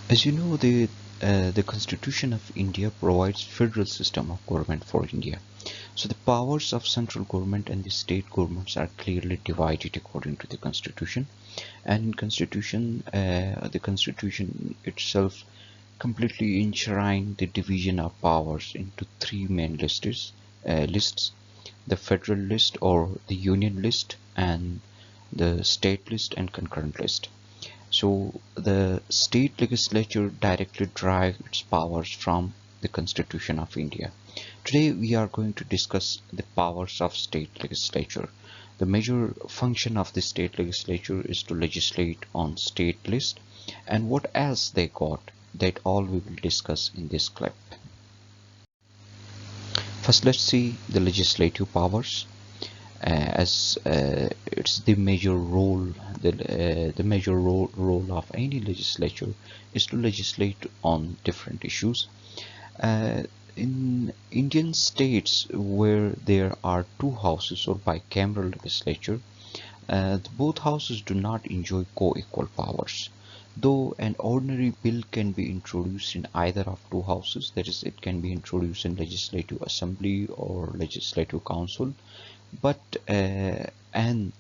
As you know, the Constitution of India provides federal system of government for India. So the powers of central government and the state governments are clearly divided according to the Constitution. And in Constitution, the Constitution itself completely enshrined the division of powers into three main lists: the federal list or the union list, and the state list and concurrent list. So the state legislature directly derives its powers from the Constitution of India. Today we are going to discuss the powers of state legislature. The major function of the state legislature is to legislate on state list, and what else they got, that all we will discuss in this clip. First, let's see the legislative powers. As it's the major role, the major role of any legislature is to legislate on different issues. Uh, in Indian states where there are two houses or bicameral legislature, both houses do not enjoy co-equal powers. Though an ordinary bill can be introduced in either of two houses, that is, it can be introduced in Legislative Assembly or Legislative Council, but and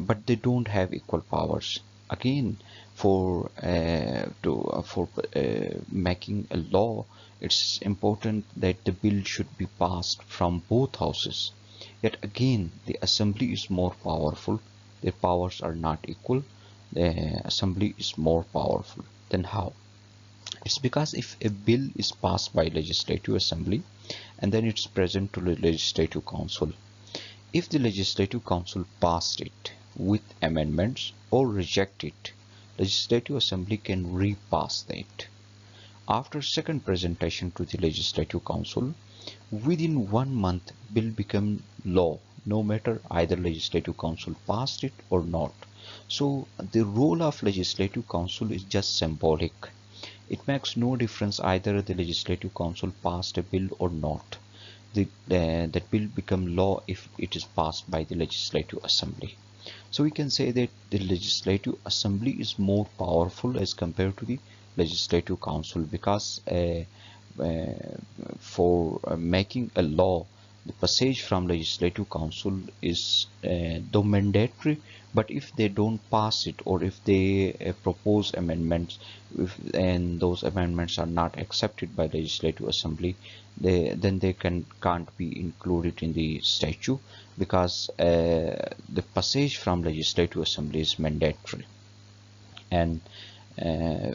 but they don't have equal powers. Again, for making a law, it's important that the bill should be passed from both houses. Yet again, the assembly is more powerful. Their powers are not equal. The assembly is more powerful. Then how? It's because if a bill is passed by legislative assembly and then it's present to the legislative council, if the Legislative Council passed it with amendments or reject it, Legislative Assembly can repass it. After second presentation to the Legislative Council, within 1 month bill become law, no matter either Legislative Council passed it or not. So the role of Legislative Council is just symbolic. It makes no difference either the Legislative Council passed a bill or not. That will become law if it is passed by the Legislative Assembly. So we can say that the Legislative Assembly is more powerful as compared to the Legislative Council, because uh, for making a law, the passage from Legislative Council is though mandatory, but if they don't pass it, or if they propose amendments, and those amendments are not accepted by Legislative Assembly, then they can't be included in the statute, because the passage from Legislative Assembly is mandatory. And uh,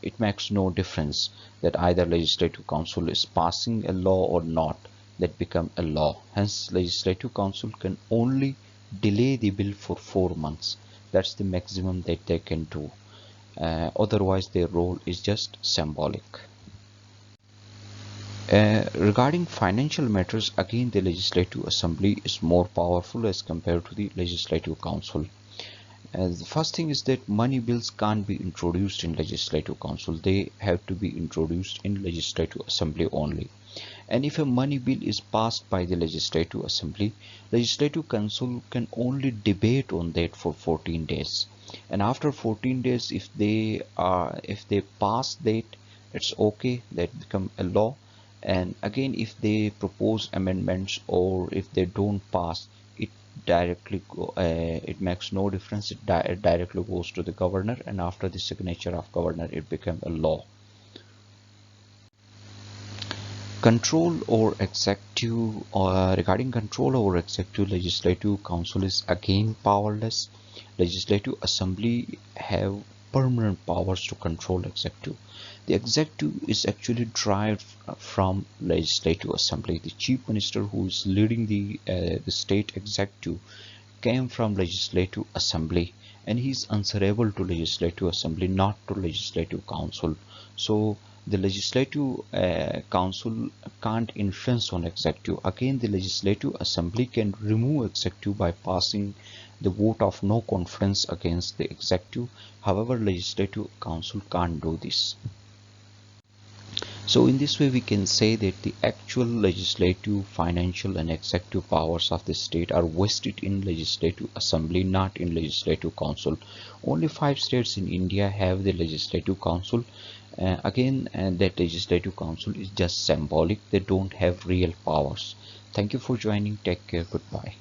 it makes no difference that either Legislative Council is passing a law or not, that become a law. Hence, Legislative Council can only delay the bill for 4 months. That's the maximum that they can do. Otherwise, their role is just symbolic. Regarding financial matters, again, the Legislative Assembly is more powerful as compared to the Legislative Council. The first thing is that money bills can't be introduced in Legislative Council. They have to be introduced in Legislative Assembly only. And if a money bill is passed by the Legislative Assembly, Legislative Council can only debate on that for 14 days. And after 14 days, if they pass that, it's okay, that become a law. And again, if they propose amendments or if they don't pass, it it makes no difference. It directly goes to the governor, and after the signature of governor, it becomes a law. Control over executive, regarding control over executive, Legislative Council is again powerless. Legislative Assembly have permanent powers to control executive. The executive is actually derived from Legislative Assembly. The chief minister who is leading the state executive came from Legislative Assembly, and he is answerable to Legislative Assembly, not to Legislative Council. So the Legislative Council can't influence on executive. Again, the Legislative Assembly can remove executive by passing the vote of no confidence against the executive. However, Legislative Council can't do this. So in this way we can say that the actual legislative, financial and executive powers of the state are vested in legislative assembly, not in legislative council. Only 5 states in India have the legislative council. That legislative council is just symbolic. They don't have real powers. Thank you for joining. Take care. Goodbye.